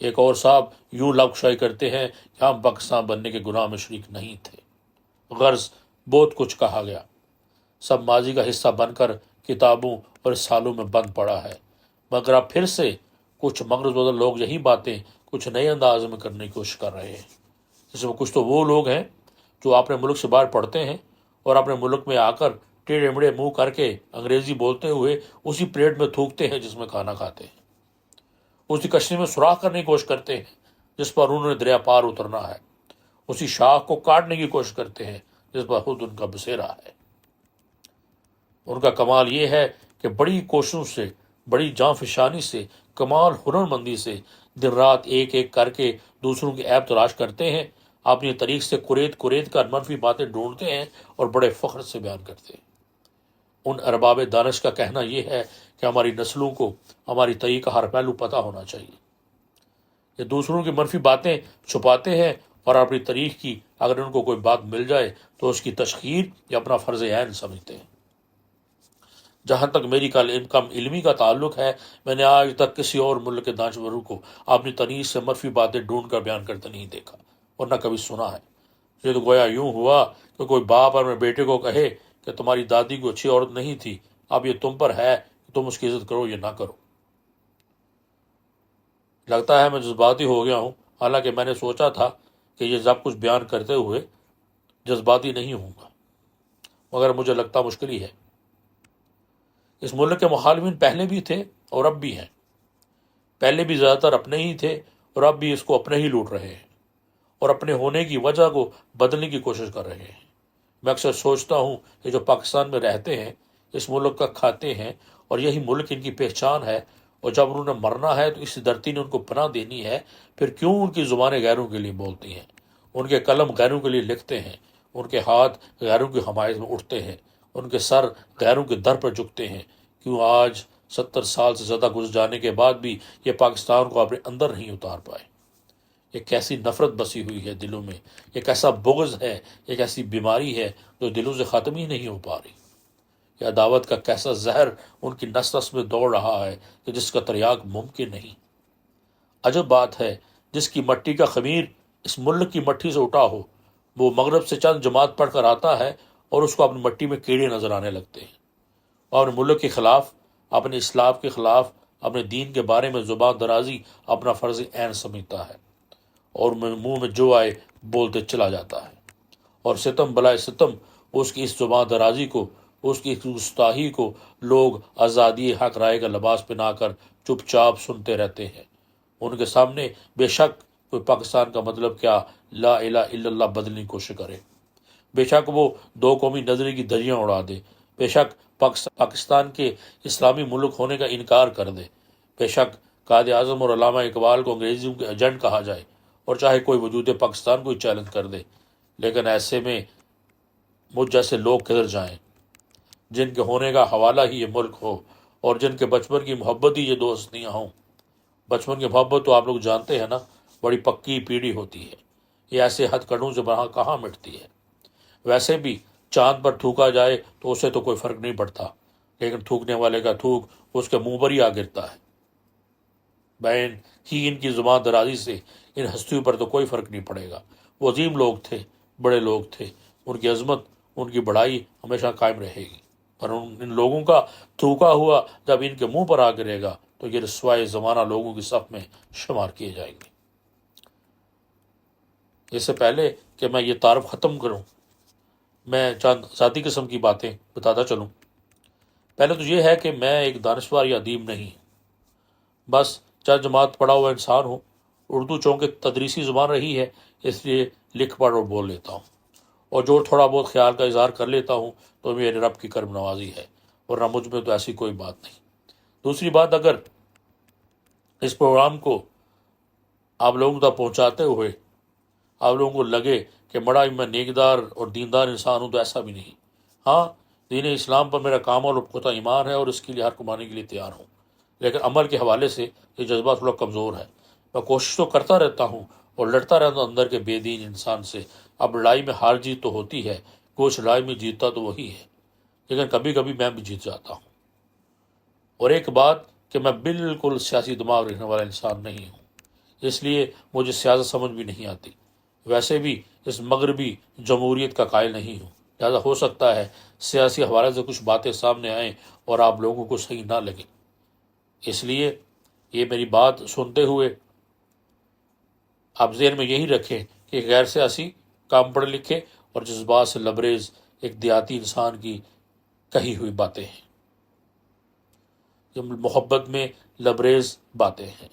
ایک اور صاحب یوں لبخشائی کرتے ہیں کہ ہم پاکستان بننے کے گناہ میں شریک نہیں تھے۔ غرض بہت کچھ کہا گیا، سب ماضی کا حصہ بن کر کتابوں اور سالوں میں بند پڑا ہے، مگر اب پھر سے کچھ مغرض وزر لوگ یہی باتیں کچھ نئے انداز میں کرنے کی کوشش کر رہے ہیں۔ جس میں کچھ تو وہ لوگ ہیں جو اپنے ملک سے باہر پڑھتے ہیں اور اپنے ملک میں آ کر ٹیڑھے مڑے منہ کر کے انگریزی بولتے ہوئے اسی پلیٹ میں تھوکتے ہیں جس میں کھانا کھاتے ہیں، اسی کشتی میں سوراخ کرنے کی کوشش کرتے ہیں جس پر انہوں نے دریا پار اترنا ہے، اسی شاخ کو کاٹنے کی کوشش کرتے ہیں جس پر خود ان کا بسیرا ہے۔ ان کا کمال یہ ہے کہ بڑی کوششوں سے، بڑی جاں فشانی سے، کمال ہنرمندی سے دن رات ایک ایک کر کے دوسروں کی عیب تلاش کرتے ہیں، اپنی طریق سے کرید کر منفی باتیں ڈھونڈتے ہیں اور بڑے فخر سے بیان کرتے ہیں۔ ان ارباب دانش کا کہنا یہ ہے کہ ہماری نسلوں کو ہماری تاریخ کا ہر پہلو پتہ ہونا چاہیے۔ یہ دوسروں کی منفی باتیں چھپاتے ہیں اور اپنی تاریخ کی اگر ان کو کوئی بات مل جائے تو اس کی تشہیر یا اپنا فرض عین سمجھتے ہیں۔ جہاں تک میری کم علمی کا تعلق ہے، میں نے آج تک کسی اور ملک کے دانشوروں کو اپنی تنیز سے منفی باتیں ڈھونڈ کر بیان کرتے نہیں دیکھا اور نہ کبھی سنا ہے۔ یہ تو گویا یوں ہوا کہ کوئی باپ اپنے بیٹے کو کہے کہ تمہاری دادی کو اچھی عورت نہیں تھی، اب یہ تم پر ہے کہ تم اس کی عزت کرو یا نہ کرو۔ لگتا ہے میں جذباتی ہو گیا ہوں، حالانکہ میں نے سوچا تھا کہ یہ سب کچھ بیان کرتے ہوئے جذباتی نہیں ہوں گا، مگر مجھے لگتا مشکل ہی ہے۔ اس ملک کے مخالفین پہلے بھی تھے اور اب بھی ہیں، پہلے بھی زیادہ تر اپنے ہی تھے اور اب بھی اس کو اپنے ہی لوٹ رہے ہیں اور اپنے ہونے کی وجہ کو بدلنے کی کوشش کر رہے ہیں۔ میں اکثر سوچتا ہوں کہ جو پاکستان میں رہتے ہیں، اس ملک کا کھاتے ہیں اور یہی ملک ان کی پہچان ہے، اور جب انہوں نے مرنا ہے تو اس دھرتی نے ان کو پناہ دینی ہے، پھر کیوں ان کی زبانیں غیروں کے لیے بولتی ہیں، ان کے قلم غیروں کے لیے لکھتے ہیں، ان کے ہاتھ غیروں کی حمایت میں اٹھتے ہیں، ان کے سر غیروں کے در پر جھکتے ہیں؟ کیوں آج 70 سال سے زیادہ گزر جانے کے بعد بھی یہ پاکستان کو اپنے اندر نہیں اتار پائے؟ یہ کیسی نفرت بسی ہوئی ہے دلوں میں، یہ کیسا بغض ہے، یہ کیسی بیماری ہے جو دلوں سے ختم ہی نہیں ہو پا رہی؟ یہ عداوت کا کیسا زہر ان کی نس نس میں دوڑ رہا ہے کہ جس کا تریاق ممکن نہیں۔ عجب بات ہے، جس کی مٹی کا خمیر اس ملک کی مٹی سے اٹھا ہو، وہ مغرب سے چند جماعت پڑھ کر آتا ہے اور اس کو اپنی مٹی میں کیڑے نظر آنے لگتے ہیں، اور اپنے ملک کے خلاف، اپنے اسلام کے خلاف، اپنے دین کے بارے میں زبان درازی اپنا فرض عین سمجھتا ہے اور منہ میں جو آئے بولتے چلا جاتا ہے، اور ستم بلائے ستم اس کی اس زبان درازی کو، اس کی گستاخی کو لوگ آزادی حق رائے کا لباس پہنا کر چپ چاپ سنتے رہتے ہیں۔ ان کے سامنے بے شک کوئی پاکستان کا مطلب کیا لا الہ الا اللہ بدلنے کی کوشش کرے، بے شک وہ دو قومی نظری کی دھجیاں اڑا دے، بے شک پاکستان کے اسلامی ملک ہونے کا انکار کر دے، بے شک قائد اعظم اور علامہ اقبال کو انگریزیوں کے ایجنٹ کہا جائے، اور چاہے کوئی وجود پاکستان کو ہی چیلنج کر دے، لیکن ایسے میں مجھ جیسے لوگ کدھر جائیں جن کے ہونے کا حوالہ ہی یہ ملک ہو اور جن کے بچپن کی محبت ہی یہ دو ہستیاں ہوں۔ بچپن کی محبت تو آپ لوگ جانتے ہیں نا، بڑی پکی پیڑھی ہوتی ہے، یہ ایسے ہتھ کنڈوں سے بہا کہاں مٹتی ہے۔ ویسے بھی چاند پر تھوکا جائے تو اسے تو کوئی فرق نہیں پڑتا، لیکن تھوکنے والے کا تھوک اس کے منہ پر ہی آ گرتا ہے۔ بہن ہی ان کی زبان درازی سے ان ہستیوں پر تو کوئی فرق نہیں پڑے گا۔ وہ عظیم لوگ تھے، بڑے لوگ تھے، ان کی عظمت، ان کی بڑائی ہمیشہ قائم رہے گی، پر ان لوگوں کا تھوکا ہوا جب ان کے منہ پر آ گرے گا تو یہ رسوائے زمانہ لوگوں کی صف میں شمار کیے جائیں گے۔ اس سے پہلے کہ میں یہ تعارف ختم کروں، میں چند ذاتی قسم کی باتیں بتاتا چلوں۔ پہلے تو یہ ہے کہ میں ایک دانشور یا ادیب نہیں، بس چند جماعت پڑھا ہوا انسان ہوں۔ اردو چونکہ تدریسی زبان رہی ہے، اس لیے لکھ پڑھ اور بول لیتا ہوں، اور جو تھوڑا بہت خیال کا اظہار کر لیتا ہوں تو میرے رب کی کرم نوازی ہے، ورنہ مجھ میں تو ایسی کوئی بات نہیں۔ دوسری بات، اگر اس پروگرام کو آپ لوگوں تک پہنچاتے ہوئے آپ لوگوں کو لگے کہ بڑا میں نیکدار اور دیندار انسان ہوں، تو ایسا بھی نہیں۔ ہاں، دین اسلام پر میرا کامل اور پختہ ایمان ہے اور اس کے لیے ہر قربانی کے لیے تیار ہوں، لیکن عمل کے حوالے سے یہ جذبہ تھوڑا کمزور ہے۔ میں کوشش تو کرتا رہتا ہوں اور لڑتا رہتا ہوں اندر کے بے دین انسان سے۔ اب لڑائی میں ہار جیت تو ہوتی ہے، کچھ لڑائی میں جیتتا تو وہی ہے، لیکن کبھی کبھی میں بھی جیت جاتا ہوں۔ اور ایک بات کہ میں بالکل سیاسی دماغ رکھنے والا انسان نہیں ہوں، اس لیے مجھے سیاست سمجھ بھی نہیں آتی، ویسے بھی اس مغربی جمہوریت کا قائل نہیں ہوں، لہذا ہو سکتا ہے سیاسی حوالے سے کچھ باتیں سامنے آئیں اور آپ لوگوں کو صحیح نہ لگیں، اس لیے یہ میری بات سنتے ہوئے آپ ذہن میں یہی رکھیں کہ غیر سیاسی، کام پڑھے لکھے اور جذبات سے لبریز ایک دیہاتی انسان کی کہی ہوئی باتیں ہیں، یہ محبت میں لبریز باتیں ہیں،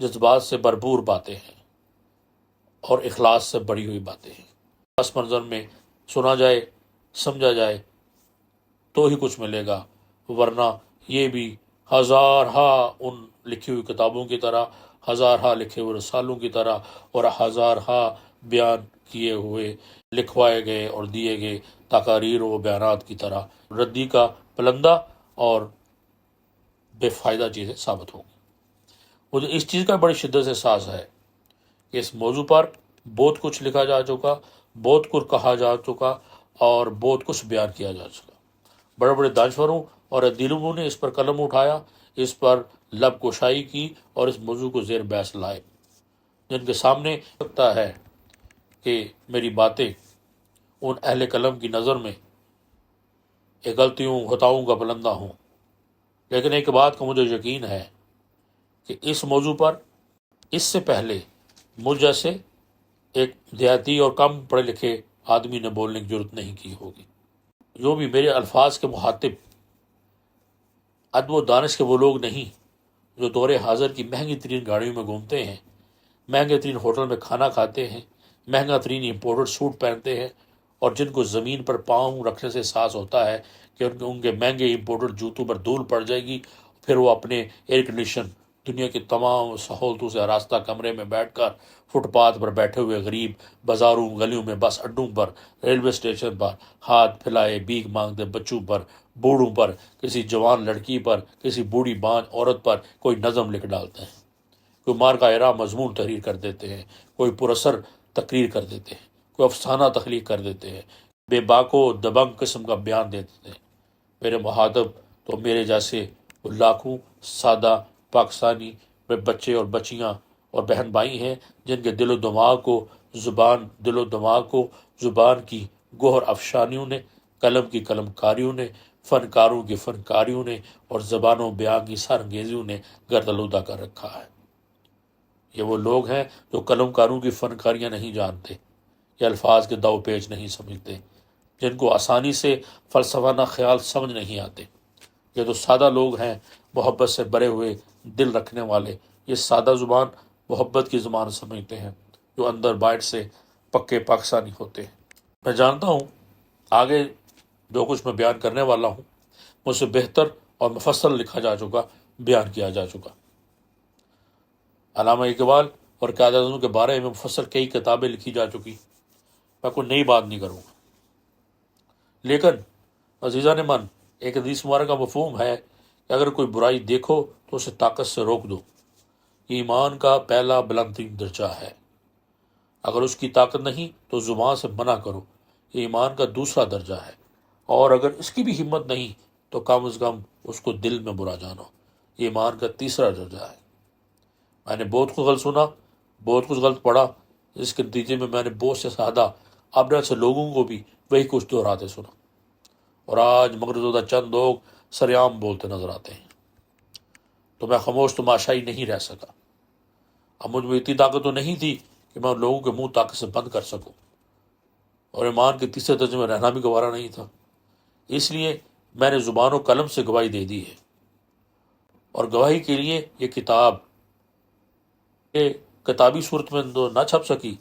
جذبات سے بھرپور باتیں ہیں اور اخلاص سے بڑی ہوئی باتیں ہیں۔ پس منظر میں سنا جائے، سمجھا جائے تو ہی کچھ ملے گا، ورنہ یہ بھی ہزارہا ان لکھی ہوئی کتابوں کی طرح، ہزارہا لکھے ہوئے رسالوں کی طرح اور ہزارہا بیان کیے ہوئے، لکھوائے گئے اور دیے گئے تقاریر و بیانات کی طرح ردی کا پلندہ اور بے فائدہ چیزیں ثابت ہوں گی۔ مجھے اس چیز کا بڑی شدت سے احساس ہے کہ اس موضوع پر بہت کچھ لکھا جا چکا، بہت کچھ کہا جا چکا اور بہت کچھ بیان کیا جا چکا، بڑے بڑے دانشوروں اور عدیلوں نے اس پر قلم اٹھایا، اس پر لب کشائی کی اور اس موضوع کو زیر بحث لائے، جن کے سامنے لگتا ہے کہ میری باتیں ان اہل قلم کی نظر میں ایک غلطیوں خطاؤں کا پلندہ ہوں، لیکن ایک بات کا مجھے یقین ہے کہ اس موضوع پر اس سے پہلے مجھ جیسے ایک دیہاتی اور کم پڑھے لکھے آدمی نے بولنے کی ضرورت نہیں کی ہوگی۔ جو بھی میرے الفاظ کے مخاطب ادب و دانش کے وہ لوگ نہیں جو دور حاضر کی مہنگی ترین گاڑیوں میں گھومتے ہیں، مہنگے ترین ہوٹل میں کھانا کھاتے ہیں، مہنگا ترین امپورٹڈ سوٹ پہنتے ہیں، اور جن کو زمین پر پاؤں رکھنے سے احساس ہوتا ہے کہ ان کے مہنگے امپورٹڈ جوتوں پر دھول پڑ جائے گی، پھر وہ اپنے ایئر کنڈیشن دنیا کی تمام سہولتوں سے آراستہ کمرے میں بیٹھ کر فٹ پاتھ پر بیٹھے ہوئے غریب بازاروں گلیوں میں، بس اڈوں پر، ریلوے اسٹیشن پر ہاتھ پھیلائے بھیک مانگتے بچوں پر، بوڑھوں پر، کسی جوان لڑکی پر، کسی بوڑھی بانج عورت پر کوئی نظم لکھ ڈالتے ہیں، کوئی مارکا مضمون تحریر کر دیتے ہیں، کوئی پراثر تقریر کر دیتے ہیں، کوئی افسانہ تخلیق کر دیتے ہیں، بے باک و دبنگ قسم کا بیان دے دیتے ہیں۔ میرے مخاطب تو میرے جیسے لاکھوں سادہ پاکستانی بچے اور بچیاں اور بہن بھائی ہیں جن کے دل و دماغ کو زبان کی گوہر افشانیوں نے، قلم کی قلم کاریوں نے، فنکاروں کی فنکاریوں نے اور زبان و بیان کی سرانگیزیوں نے گردآلودہ کر رکھا ہے۔ یہ وہ لوگ ہیں جو قلم کاروں کی فنکاریاں نہیں جانتے، یہ الفاظ کے دو پیچ نہیں سمجھتے، جن کو آسانی سے فلسفانہ خیال سمجھ نہیں آتے۔ یہ تو سادہ لوگ ہیں، محبت سے بھرے ہوئے دل رکھنے والے، یہ سادہ زبان محبت کی زبان سمجھتے ہیں، جو اندر باہر سے پکے پاکستانی ہوتے ہیں۔ میں جانتا ہوں آگے جو کچھ میں بیان کرنے والا ہوں مجھ سے بہتر اور مفصل لکھا جا چکا، بیان کیا جا چکا۔ علامہ اقبال اور قائد اعظم کے بارے میں مفصل کئی کتابیں لکھی جا چکی، میں کوئی نئی بات نہیں کروں گا، لیکن عزیزان من، ایک حدیث مبارک کا مفہوم ہے کہ اگر کوئی برائی دیکھو تو اسے طاقت سے روک دو، یہ ایمان کا پہلا بلند ترین درجہ ہے۔ اگر اس کی طاقت نہیں تو زبان سے منع کرو، یہ ایمان کا دوسرا درجہ ہے، اور اگر اس کی بھی ہمت نہیں تو کم از کم اس کو دل میں برا جانو، یہ ایمان کا تیسرا درجہ ہے۔ میں نے بہت کچھ غلط سنا، بہت کچھ غلط پڑھا، جس کے نتیجے میں نے بہت سے سادہ اپنے سے لوگوں کو بھی وہی کچھ دہراتے سنا، اور آج مغرب زدہ چند لوگ سریعام بولتے نظر آتے ہیں، تو میں خاموش تماشائی نہیں رہ سکا۔ اب مجھ میں اتنی طاقت تو نہیں تھی کہ میں ان لوگوں کے منہ طاقت سے بند کر سکوں، اور ایمان کے تیسرے درجے میں رہنا بھی گوارا نہیں تھا، اس لیے میں نے زبان و قلم سے گواہی دے دی ہے، اور گواہی کے لیے یہ کتاب کتابی صورت میں تو نہ چھپ سکی،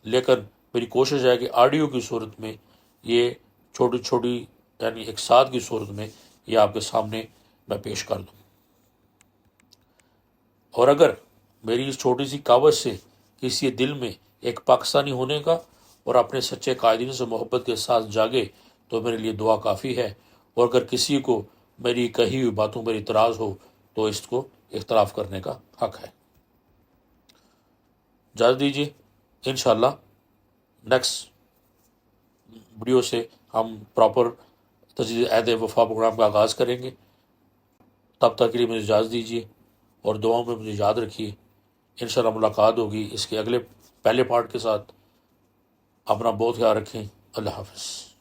لیکن میری کوشش ہے کہ آڈیو کی صورت میں یہ چھوٹی چھوٹی یعنی ایک ساتھ کی صورت میں یہ آپ کے سامنے میں پیش کر دوں، اور اگر میری اس چھوٹی سی کاوش سے کسی دل میں ایک پاکستانی ہونے کا اور اپنے سچے قائدین سے محبت کے ساتھ جاگے تو میرے لیے دعا کافی ہے، اور اگر کسی کو میری کہی ہوئی باتوں پر اعتراض ہو تو اس کو اختلاف کرنے کا حق ہے۔ اجازت دیجیے، انشاءاللہ نیکسٹ ویڈیو سے ہم پراپر تجدید عہد وفا پروگرام کا آغاز کریں گے۔ تب تک کے لیے مجھے اجازت دیجیے، اور دعاؤں میں مجھے یاد رکھیے۔ انشاءاللہ ملاقات ہوگی اس کے اگلے پہلے پارٹ کے ساتھ۔ اپنا بہت خیال رکھیں۔ اللہ حافظ۔